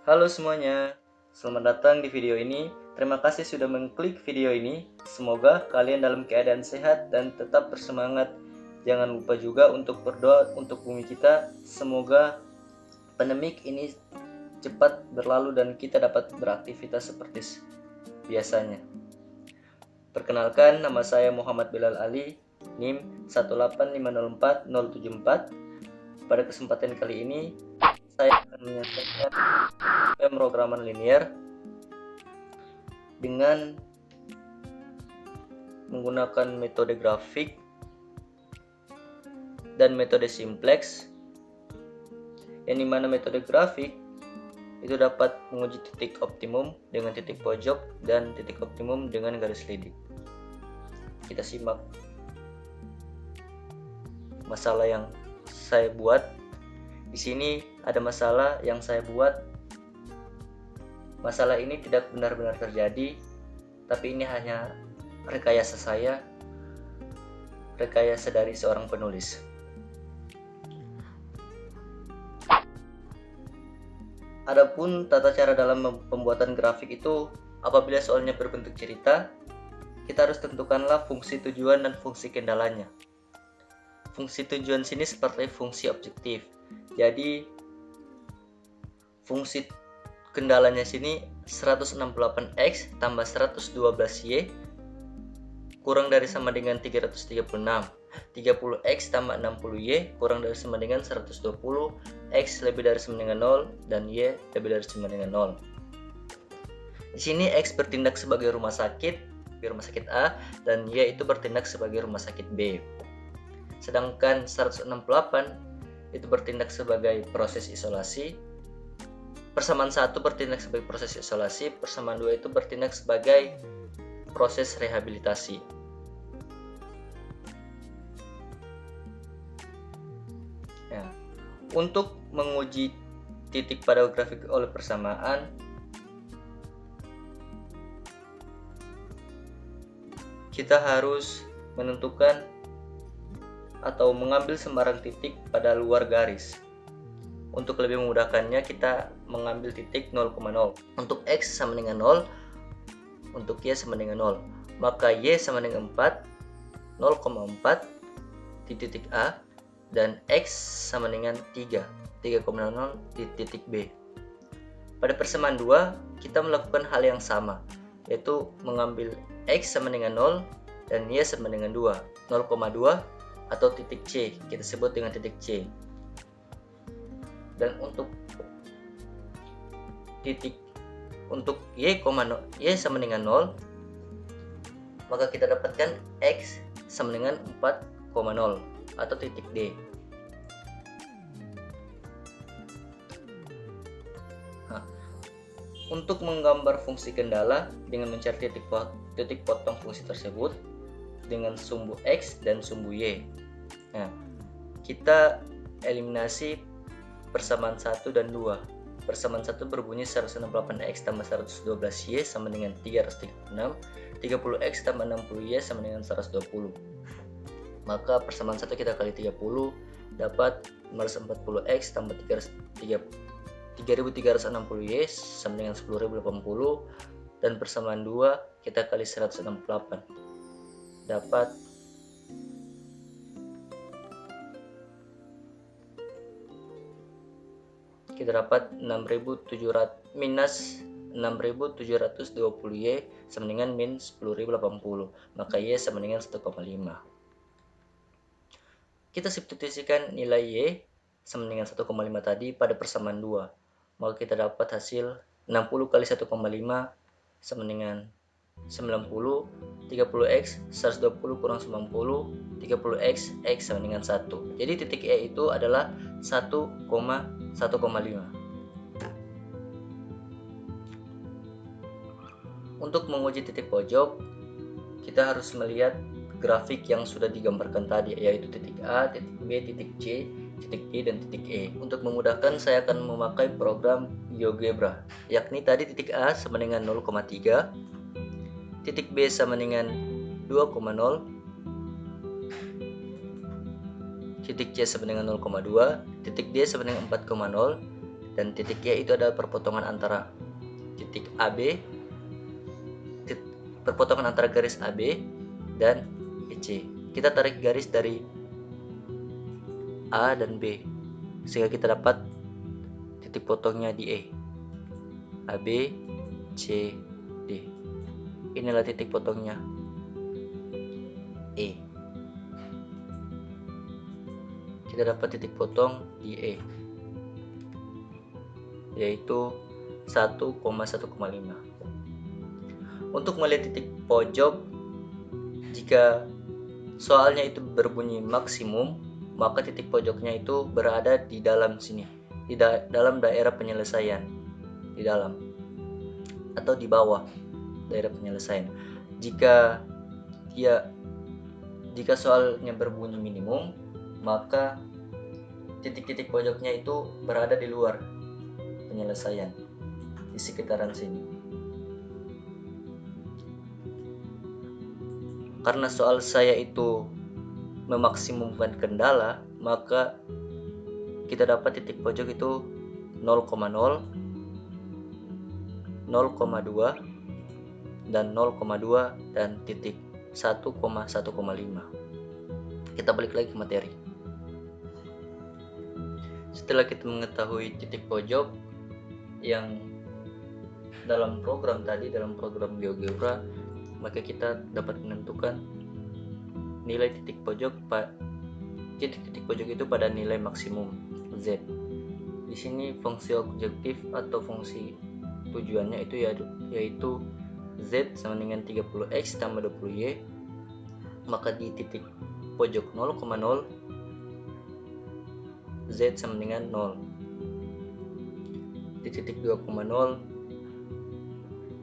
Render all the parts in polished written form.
Halo semuanya, selamat datang di video ini. Terima kasih sudah mengklik video ini. Semoga kalian dalam keadaan sehat dan tetap bersemangat. Jangan lupa juga untuk berdoa untuk bumi kita. Semoga pandemik ini cepat berlalu dan kita dapat beraktivitas seperti biasanya. Perkenalkan, nama saya Muhammad Bilal Ali, NIM 18504-074. Pada kesempatan kali ini, saya akan menyelesaikan pemrograman linear dengan menggunakan metode grafik dan metode simplex, yang dimana metode grafik itu dapat menguji titik optimum dengan titik pojok dan titik optimum dengan garis lidik. Kita simak masalah yang saya buat. Di sini ada masalah yang saya buat. Masalah ini tidak benar-benar terjadi, tapi ini hanya rekayasa saya, rekayasa dari seorang penulis. Adapun tata cara dalam pembuatan grafik itu, apabila soalnya berbentuk cerita, kita harus tentukanlah fungsi tujuan dan fungsi kendalanya. Fungsi tujuan sini seperti fungsi objektif. Jadi fungsi kendalanya sini 168x tambah 112y kurang dari sama dengan 336. 30x tambah 60y kurang dari sama dengan 120, x lebih dari sama dengan 0 dan y lebih dari sama dengan 0. Di sini x bertindak sebagai rumah sakit di rumah sakit A dan y itu bertindak sebagai rumah sakit B. Sedangkan 168 itu bertindak sebagai proses isolasi. Persamaan 1 bertindak sebagai proses isolasi, persamaan 2 itu bertindak sebagai proses rehabilitasi. Ya. Untuk menguji titik pada grafik oleh persamaan, kita harus menentukan atau mengambil sembarang titik pada luar garis. Untuk lebih memudahkannya, kita mengambil titik 0,0. Untuk x sama dengan 0, untuk y sama dengan 0. Maka y sama dengan 4, 0,4 di titik A, dan x sama dengan 3, 3,0 di titik B. Pada persamaan 2, kita melakukan hal yang sama, yaitu mengambil x sama dengan 0 dan y sama dengan 2, 0,2 atau titik C, kita sebut dengan titik C. Dan untuk y sama dengan 0, maka kita dapatkan x sama dengan 4,0 atau titik D. Nah, untuk menggambar fungsi kendala dengan mencari titik potong fungsi tersebut dengan sumbu x dan sumbu y. Nah, kita eliminasi persamaan 1 dan 2. Persamaan 1 berbunyi 168x tambah 112y sama dengan 336, 30x tambah 60y sama dengan 120. Maka persamaan 1 kita kali 30 dapat 540x tambah 3360y sama dengan 10.080, dan persamaan 2 kita kali 168 dapat kita dapat 6.700 minus 6.720y sama dengan min 10.080, maka y sama dengan 1,5. Kita substitusikan nilai y sama dengan 1,5 tadi pada persamaan 2, maka kita dapat hasil 60 kali 1,5 sama dengan 90, 30x 120 kurang 90, 30x x sama dengan 1. Jadi titik E itu adalah 1,5. Untuk menguji titik pojok, kita harus melihat grafik yang sudah digambarkan tadi, yaitu titik A, titik B, titik C, titik D, dan titik E. Untuk memudahkan, saya akan memakai program GeoGebra, yakni tadi titik A sama dengan 0,3, titik B sama dengan 2,0, titik C sama dengan 0,2, titik D sama dengan 4,0, dan titik E itu adalah perpotongan antara titik AB, perpotongan antara garis AB dan EC. Kita tarik garis dari A dan B sehingga kita dapat titik potongnya di E. AB, C, D. Inilah titik potongnya E. Kita dapat titik potong di E, yaitu 1,1,5. Untuk melihat titik pojok, jika soalnya itu berbunyi maksimum, maka titik pojoknya itu berada di dalam sini, di dalam daerah penyelesaian, di dalam atau di bawah daerah penyelesaian. Jika soalnya berbunyi minimum, maka titik-titik pojoknya itu berada di luar penyelesaian, di sekitaran sini. Karena soal saya itu memaksimumkan kendala, maka kita dapat titik pojok itu 0,0, 0,2 dan 0,2 dan titik 1,1,5. Kita balik lagi ke materi. Setelah kita mengetahui titik pojok yang dalam program tadi, dalam program GeoGebra, maka kita dapat menentukan nilai titik pojok itu pada nilai maksimum Z. Di sini fungsi objektif atau fungsi tujuannya itu yaitu Z sama dengan 30X tambah 20Y, maka di titik pojok 0,0 Z sama dengan 0. Di titik 2,0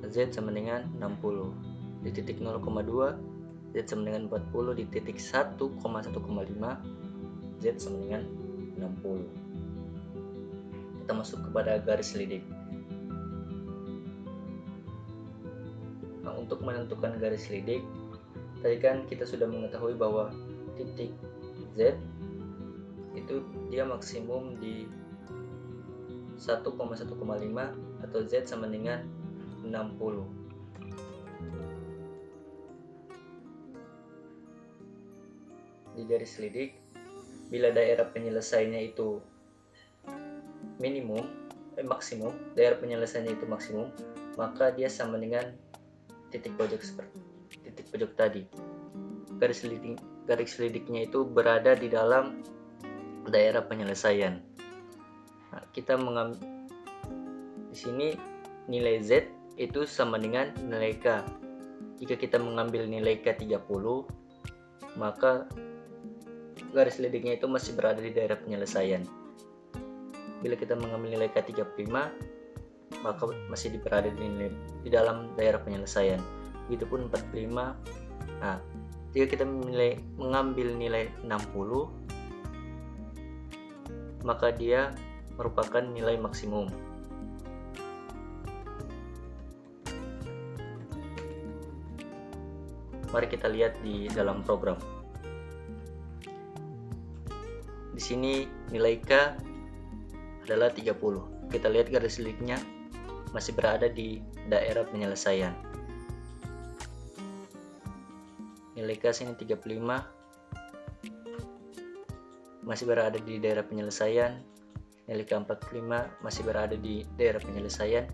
Z sama dengan 60. Di titik 0,2 Z sama dengan 40. Di titik 1,1,5 Z sama dengan 60. Kita masuk kepada garis lidik. Nah, untuk menentukan garis lidik, tadi kan kita sudah mengetahui bahwa titik Z itu dia maksimum di 1,1,5 atau Z sama dengan 60. Di garis lidik, bila daerah penyelesaiannya itu maksimum, daerah penyelesaiannya itu maksimum, maka dia sama dengan titik pojok tadi. Garis lidiknya itu berada di dalam daerah penyelesaian. Nah, kita mengambil di sini nilai Z itu sama dengan nilai K. Jika kita mengambil nilai K 30, maka garis lidiknya itu masih berada di daerah penyelesaian. Bila kita mengambil nilai K 35, maka masih berada di dalam daerah penyelesaian. Begitupun 45. Nah, jika kita mengambil nilai 60, maka dia merupakan nilai maksimum. Mari kita lihat di dalam program. Di sini nilai K adalah 30. Kita lihat garis lidiknya masih berada di daerah penyelesaian. Nilai K sini 35 masih berada di daerah penyelesaian. Nilai K 45 masih berada di daerah penyelesaian,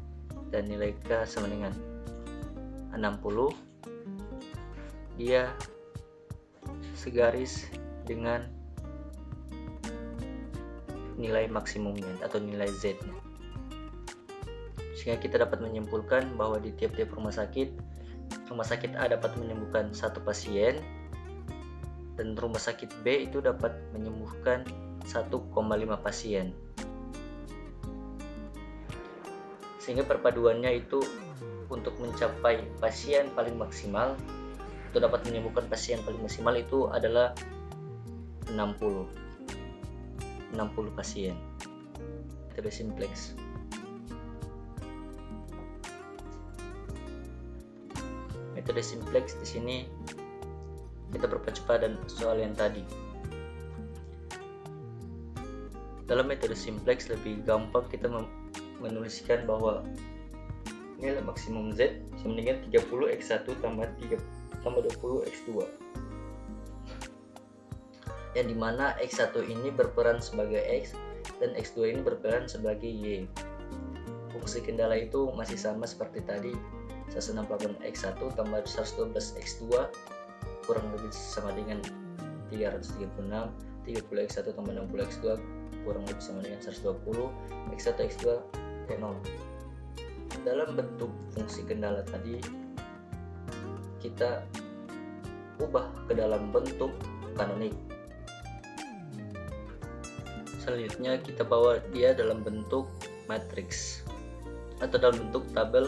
dan nilai K sama dengan 60. Dia segaris dengan nilai maksimumnya atau nilai Z-nya. Sehingga kita dapat menyimpulkan bahwa di tiap-tiap rumah sakit A dapat menyembuhkan 1 pasien, dan rumah sakit B itu dapat menyembuhkan 1,5 pasien. Sehingga perpaduannya itu untuk mencapai pasien paling maksimal, untuk dapat menyembuhkan pasien paling maksimal itu adalah 60 pasien. Metode simplex. Metode simplex di sini kita percepat dan soal yang tadi. Dalam metode simplex lebih gampang kita menuliskan bahwa nilai maksimum Z sama dengan 30x1 tambah 20x2, yang dimana x1 ini berperan sebagai X dan x2 ini berperan sebagai Y. Fungsi kendala itu masih sama seperti tadi, 168x1 tambah 112x2 kurang lebih sama dengan 336, 30x1 tambah 60x2 kurang lebih sama dengan 120, x1 x2 0. Dalam bentuk fungsi kendala tadi kita ubah ke dalam bentuk kanonik. Selanjutnya kita bawa dia dalam bentuk matriks atau dalam bentuk tabel,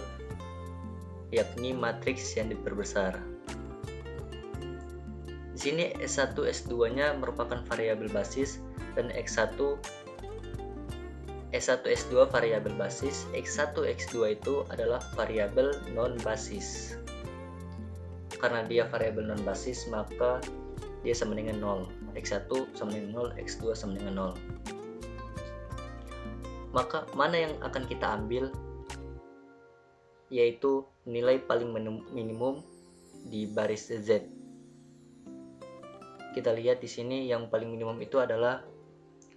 yakni matriks yang diperbesar. Di sini S1 S2-nya merupakan variabel basis dan S1 S2 variabel basis, X1 X2 itu adalah variabel non basis. Karena dia variabel non basis, maka dia sama dengan 0. X1 sama dengan 0, X2 sama dengan 0. Maka mana yang akan kita ambil? Yaitu nilai paling minimum di baris Z. Kita lihat di sini yang paling minimum itu adalah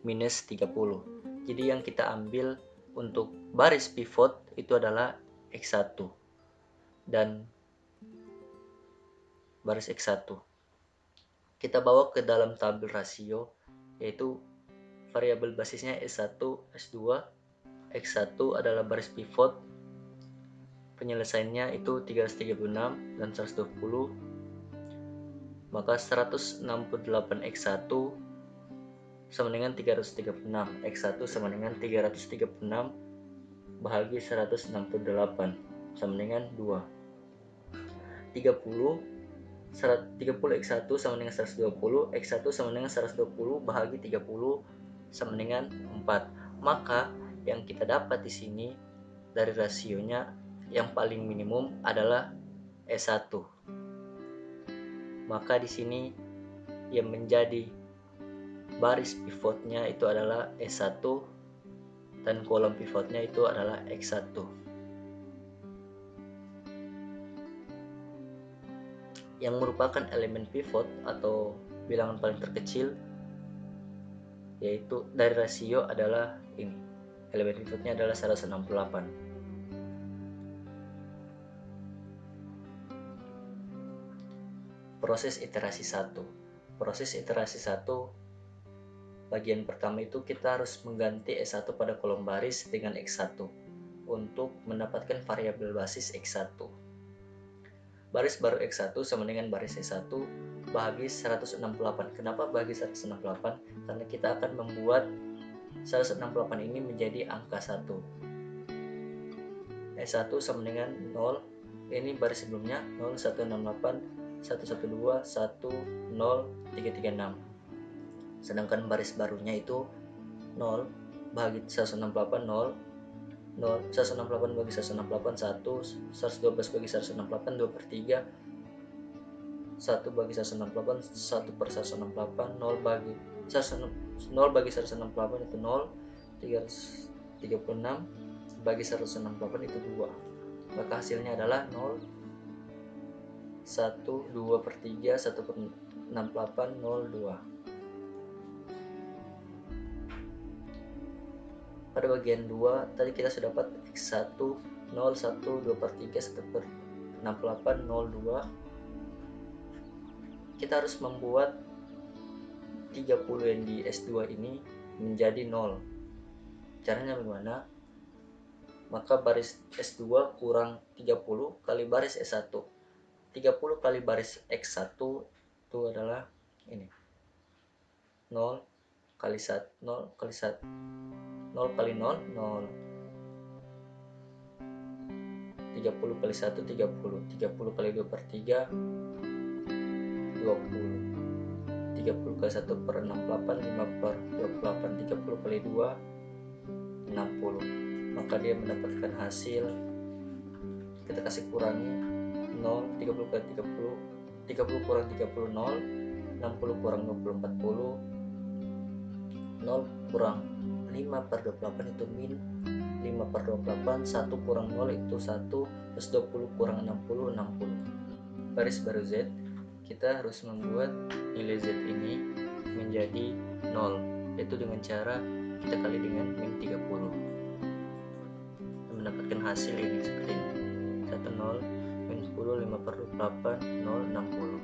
minus 30. Jadi yang kita ambil untuk baris pivot itu adalah X1 dan baris X1. Kita bawa ke dalam tabel rasio, yaitu variabel basisnya S1, S2, X1 adalah baris pivot, penyelesaiannya itu 336 dan 120, maka 168x1 sama dengan 336, x1 sama dengan 336 bahagi 168 sama dengan 2. 30x1 sama dengan 120, x1 sama dengan 120 bahagi 30 sama dengan 4. Maka yang kita dapat di sini dari rasionya yang paling minimum adalah S1. Maka di sini yang menjadi baris pivotnya itu adalah S1 dan kolom pivotnya itu adalah X1. Yang merupakan elemen pivot atau bilangan paling terkecil yaitu dari rasio adalah ini. Elemen pivotnya adalah 168. Proses iterasi 1. Proses iterasi 1 bagian pertama itu kita harus mengganti S1 pada kolom baris dengan X1 untuk mendapatkan variabel basis X1. Baris baru X1 sama dengan baris S1 bahagi 168. Kenapa bahagi 168? Karena kita akan membuat 168 ini menjadi angka 1. S1 sama dengan 0. Ini baris sebelumnya 0, 168, 112, 10, 336. Sedangkan baris barunya itu 0 bahagi 168 0, 168 bagi 168 1, 112 bagi 168 2 per 3, 1 bagi 168 1 per 168, 0 bagi 168 itu 0, 336 bagi 168 itu 2. Maka hasilnya adalah 0, 1, 2 per 3, 1 per 68, 0, 2. Pada bagian 2 tadi kita sudah dapat X1 0, 1, 2 per 3, 1 per 68, 0, 2. Kita harus membuat 30 yang di S2 ini menjadi 0. Caranya bagaimana? Maka baris S2 kurang 30 kali baris S1. 30 kali baris X1 itu adalah ini. 0 kali 1, 0 kali 1. 0 kali 0, 0. 30 kali 1, 30. 30 kali 2 per 3, 20. 30 kali 1 per 68, 5 per 28. 30 kali 2, 60. Maka dia mendapatkan hasil, kita kasih kurangi 0, 30 kali 30, 30 kurang 30, 0. 60 kurang 20, 40. 0 kurang 5/28 itu min 5/28, 1 kurang 0 itu 1, plus 20 kurang 60, 60. Baris baru Z, kita harus membuat nilai Z ini menjadi 0, yaitu dengan cara kita kali dengan min 30 dan mendapatkan hasil ini seperti ini, 1, 0, min 10, 5/28, 0, 60.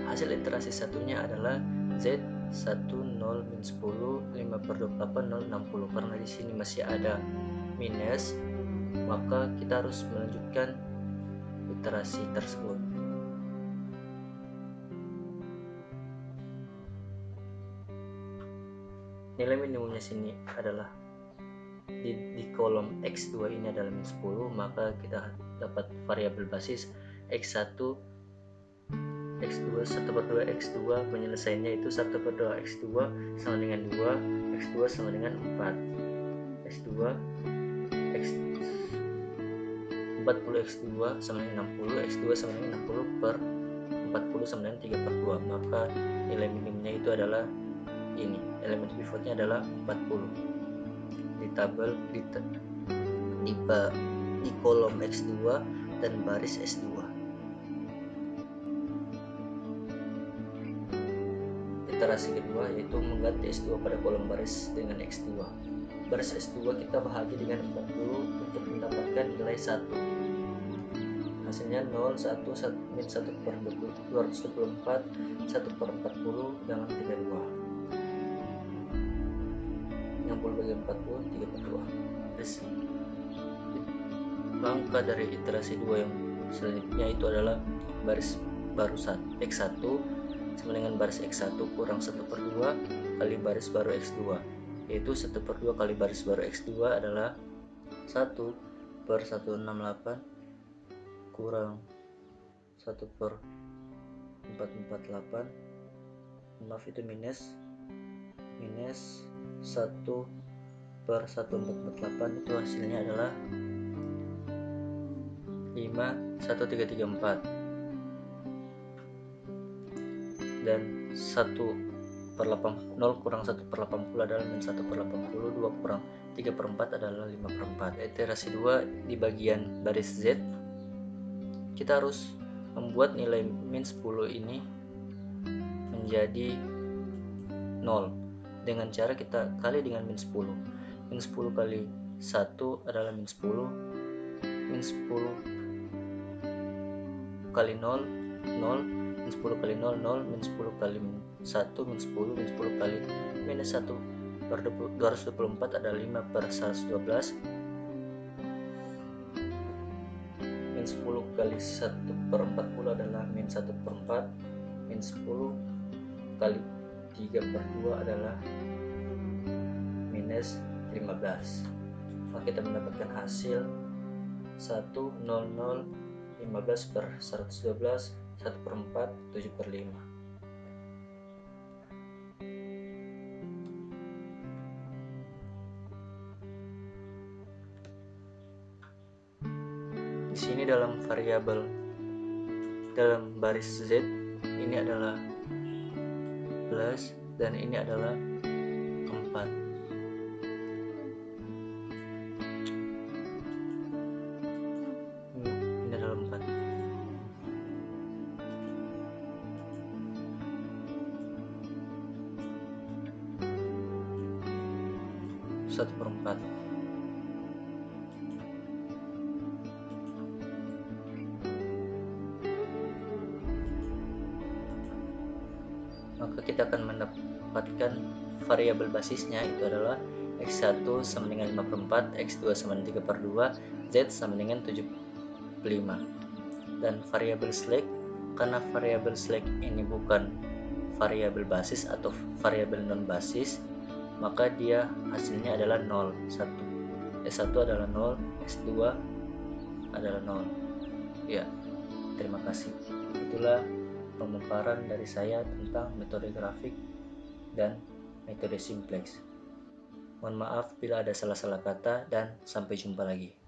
Hasil iterasi satunya adalah Z 1, 0, min 10, 5/28, 0, 60. Karena di sini masih ada minus, maka kita harus melanjutkan iterasi tersebut. Nilai minimumnya sini adalah di kolom X2 ini adalah min 10, maka kita dapat variabel basis X1, X2, 1/2 X2, penyelesaiannya itu 1/2 X2 sama dengan 2, X2 sama dengan 4, X2, X 40 X2 sama dengan 60, X2 sama dengan 60 per 40 sama dengan 3/2, maka nilai minimumnya itu adalah ini, elemen pivotnya adalah 40. Di tabel di kolom X2 dan baris S2. Iterasi kedua yaitu mengganti S2 pada kolom baris dengan X2. Baris S2 kita bahagi dengan 40 untuk mendapatkan nilai 1. Hasilnya 0, 1, min 1/224, 1/40 dengan 32. 60 bagi 40, 3/2. Langkah dari iterasi 2 yang selanjutnya itu adalah baris baru X1 sama dengan baris X1 kurang 1/2 kali baris baru X2, yaitu 1/2 kali baris baru X2 adalah 1/168 kurang 1/448, maaf itu minus 1/1448, itu hasilnya adalah 51334, dan 1/0 kurang 1/80 adalah min 1/80, 2 kurang 3/4 adalah 5/4. Iterasi 2 di bagian baris Z, kita harus membuat nilai min 10 ini menjadi 0 dengan cara kita kali dengan min 10. Min 10 kali 1 adalah min 10, min 10 kali 0, 0, min 10 kali 0, 0, min 10 kali 1, min 10, min 10 kali minus 1/224 adalah 5/112, min 10 kali 1/40 adalah min 1/4, min 10 kali 3/2 adalah minus 15. Maka kita mendapatkan hasil 100 15/112, 1/4, 7/5. Di sini dalam variabel dalam baris Z ini adalah plus dan ini adalah 4. Ini adalah 4. Satu per 4. Maka kita akan mendapatkan variabel basisnya itu adalah X1 sama dengan 5/4, X2 sama dengan 3/2, Z sama dengan 7/5. Dan variabel slack, karena variabel slack ini bukan variabel basis atau variabel non basis, maka dia hasilnya adalah 0, 1. S1 adalah 0, S2 adalah 0. Ya, terima kasih. Itulah pemaparan dari saya tentang metode grafik dan metode simplex. Mohon maaf bila ada salah-salah kata dan sampai jumpa lagi.